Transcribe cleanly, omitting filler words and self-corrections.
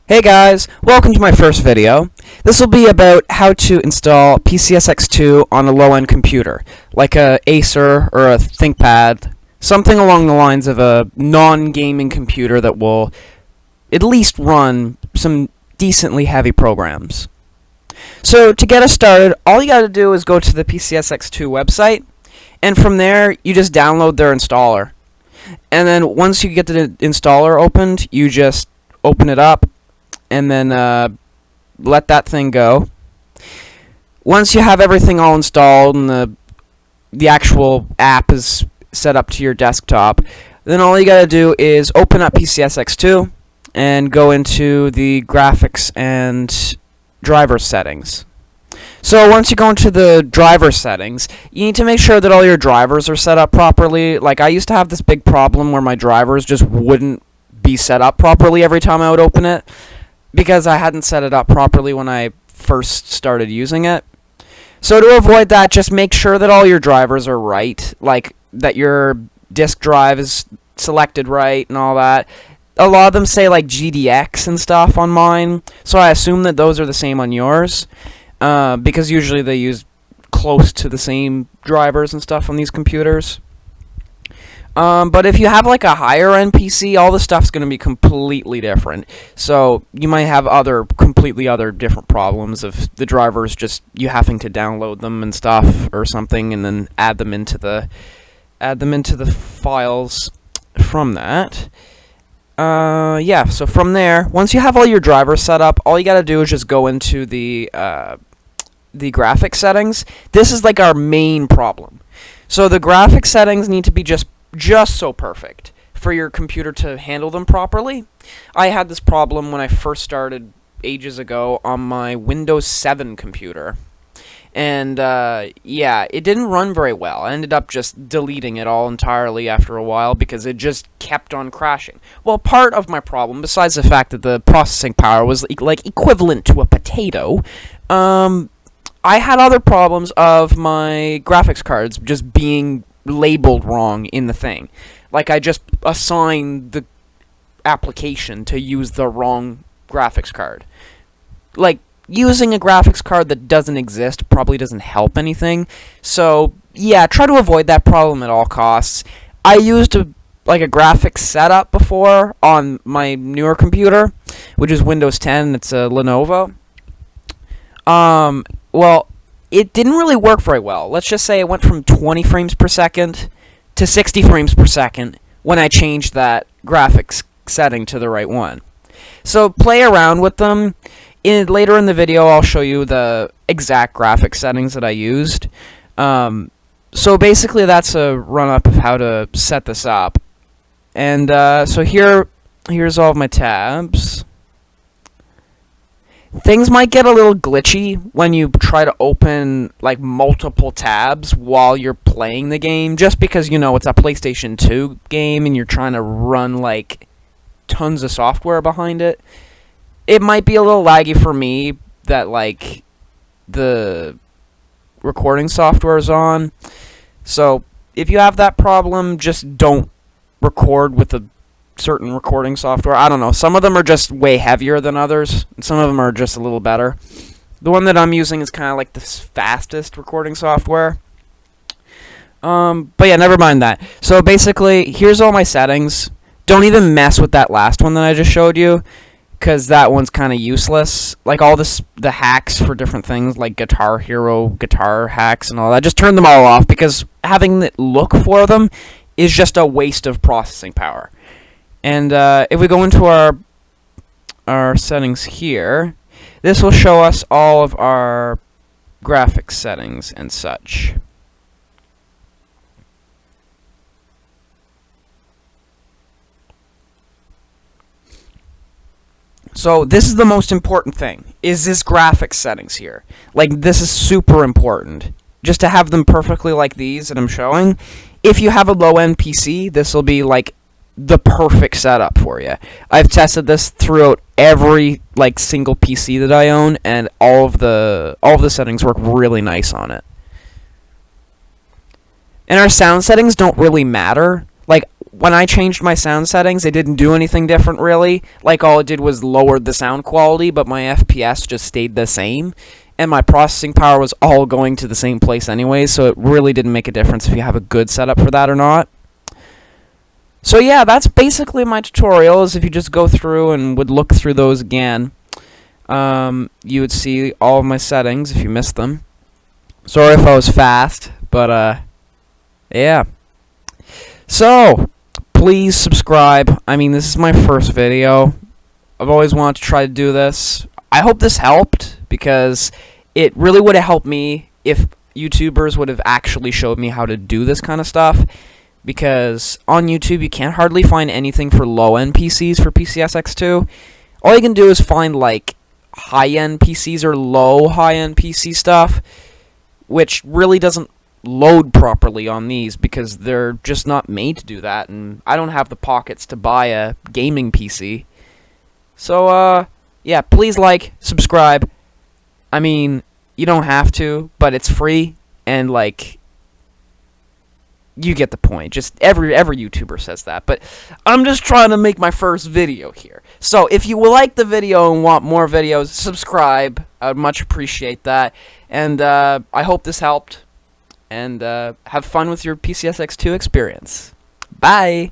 Hey guys, welcome to my first video. This will be about how to install PCSX2 on a low-end computer, like a Acer or a ThinkPad, something along the lines of a non-gaming computer that will at least run some decently heavy programs. So to get us started, all you gotta do is go to the PCSX2 website, and from there you just download their installer. And then once you get the installer opened, you just open it up and then let that thing go. Once you have everything all installed and the actual app is set up to your desktop, then all you gotta do is open up PCSX2 and go into the graphics and driver settings. So once you go into the driver settings, you need to make sure that all your drivers are set up properly. Like, I used to have this big problem where my drivers just wouldn't be set up properly every time I would open it, because I hadn't set it up properly when I first started using it. So to avoid that, just make sure that all your drivers are right, like that your disk drive is selected right and all that. A lot of them say like GDX and stuff on mine, so I assume that those are the same on yours, because usually they use close to the same drivers and stuff on these computers. But if you have like a higher end PC, all the stuff's going to be completely different. So you might have completely other different problems of the drivers, just you having to download them and stuff or something, and then add them into the files from that. Yeah. So from there, once you have all your drivers set up, all you got to do is just go into the graphics settings. This is like our main problem. So the graphics settings need to be just so perfect for your computer to handle them properly. I had this problem when I first started ages ago on my Windows 7 computer, and yeah, it didn't run very well. I ended up just deleting it all entirely after a while because it just kept on crashing. Well, part of my problem, besides the fact that the processing power was like equivalent to a potato, I had other problems of my graphics cards just being labeled wrong in the thing. Like, I just assigned the application to use the wrong graphics card. Like, using a graphics card that doesn't exist probably doesn't help anything. So yeah, try to avoid that problem at all costs. I used a graphics setup before on my newer computer, which is Windows 10. It's a Lenovo. Well, it didn't really work very well. Let's just say it went from 20 frames per second to 60 frames per second when I changed that graphics setting to the right one. So play around with them. Later in the video, I'll show you the exact graphics settings that I used. So basically, that's a run-up of how to set this up. And so here's all of my tabs. Things might get a little glitchy when you try to open like multiple tabs while you're playing the game, just because, you know, it's a PlayStation 2 game and you're trying to run like tons of software behind it. It might be a little laggy for me that like the recording software is on. So if you have that problem, just don't record with a certain recording software. I don't know. Some of them are just way heavier than others, and some of them are just a little better. The one that I'm using is kind of like the fastest recording software. But yeah, never mind that. So basically, here's all my settings. Don't even mess with that last one that I just showed you, because that one's kind of useless. Like all the hacks for different things, like Guitar Hero, guitar hacks, and all that. Just turn them all off, because having it look for them is just a waste of processing power. And if we go into our settings here, this will show us all of our graphics settings and such. So this is the most important thing, is this graphics settings here. Like, this is super important, just to have them perfectly like these that I'm showing. If you have a low-end PC, this will be like the perfect setup for you. I've tested this throughout every like single PC that I own, and all of the settings work really nice on it. And our sound settings don't really matter. Like, when I changed my sound settings, it didn't do anything different really. Like, all it did was lowered the sound quality, but my FPS just stayed the same. And my processing power was all going to the same place anyway, so it really didn't make a difference if you have a good setup for that or not. So yeah, that's basically my tutorial, is if you just go through and would look through those again, you would see all of my settings if you missed them. Sorry if I was fast, but yeah. So, please subscribe. I mean, this is my first video. I've always wanted to try to do this. I hope this helped, because it really would have helped me if YouTubers would have actually showed me how to do this kind of stuff. Because on YouTube, you can't hardly find anything for low-end PCs for PCSX2. All you can do is find, like, high-end PCs or low high-end PC stuff, which really doesn't load properly on these, because they're just not made to do that, and I don't have the pockets to buy a gaming PC. So, yeah, please like, subscribe. I mean, you don't have to, but it's free, and, like, you get the point. Just every YouTuber says that, but I'm just trying to make my first video here. So if you like the video and want more videos, subscribe. I would much appreciate that. And I hope this helped. And have fun with your PCSX2 experience. Bye!